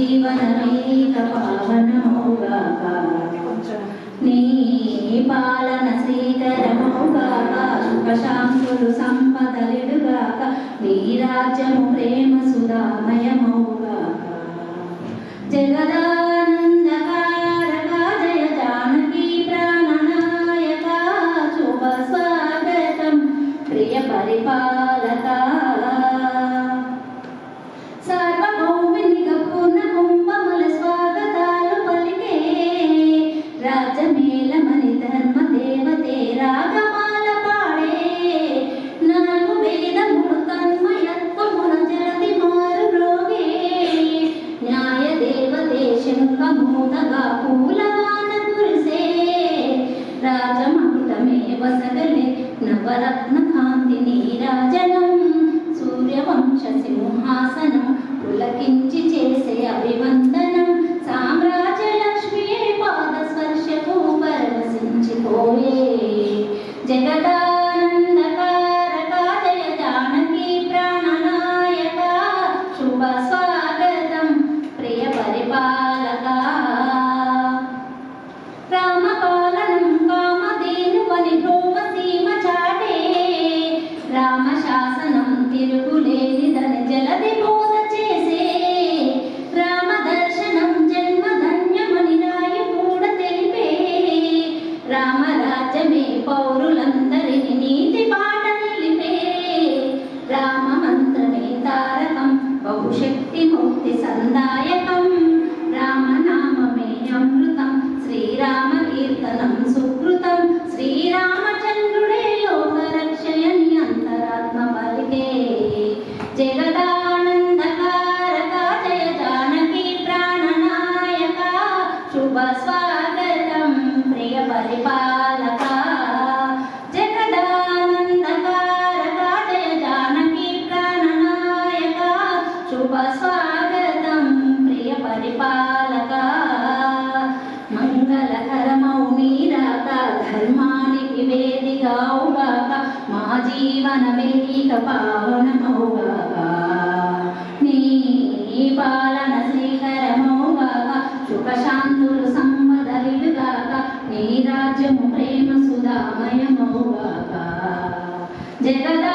జీవనమేక పావనమౌగాక నీ పాలన శ్రీకరమౌగాక సుఖశాంతులు సంపదలిడుగాక నీ రాజ్యము ప్రేమ సుధామయమౌగాక జగదానందకారక జయ జానకి ప్రాణనాయక శుభ స్వాగతం ప్రియ పరిపాలక సార్వభౌమినిగా పూర్ణ కుంభముల స్వాగతాలు పలికే రాజమేళమని ధర్మ దేవతే రాగమాల పాడే నాలుగు వేదములు తన్మయత్వమున జలది మారు రోగే న్యాయ దేవతే శంఖమూతగా పూలవాన కురిసే రాజమకుటమే వసగలే నవరత్న కాంతి నీరాజనం సూర్యవంశ సింహాసనం పులకించి చేసే అభివందనం సామ్రాజ్య లక్ష్మీ పాద స్పర్శకు పరవశించిపోయే జగదానందకారక జయ జానకి ప్రాణనాయక శుభ స్వాగతం ప్రియ పరిపాలక రామపాలనం కామధేనువని భ్రూమసీమ చాటే రామశాసనం తిరుగులేనిదని జలది బోధ చేసే రామదర్శనం జన్మధన్యమని రాయి కూడా తెలిపే రామరాజ్యమే పౌరులందరిని నీతి బాట నిలిపే రామమంత్రమే తారకం బహుశక్తి ముక్తి సందాయకం రామనామమే అమృతం శ్రీరామ కీర్తనం సుకృతం శ్రీరామచంద్రుడే లోకరక్షయని అంతరాత్మ పలికే జగదానందకారక జయ జానకి ప్రాణనాయక శుభ స్వాగతం ప్రియ పరిపాలక జగదానందకారక జయ జానకి ప్రాణనాయక శుభ స్వాగతం ప్రియ పరిపాలక మంగళకరమౌ నీరాక ధర్మానికి వేదిగావుగాక మా జీవనమేక పావనమౌగాక నీ పాలన శ్రీకరమౌగాక సుఖశాంతులు సంపదలిడుగాక నీ రాజ్యము ప్రేమ సుధామయమౌగాక జగదా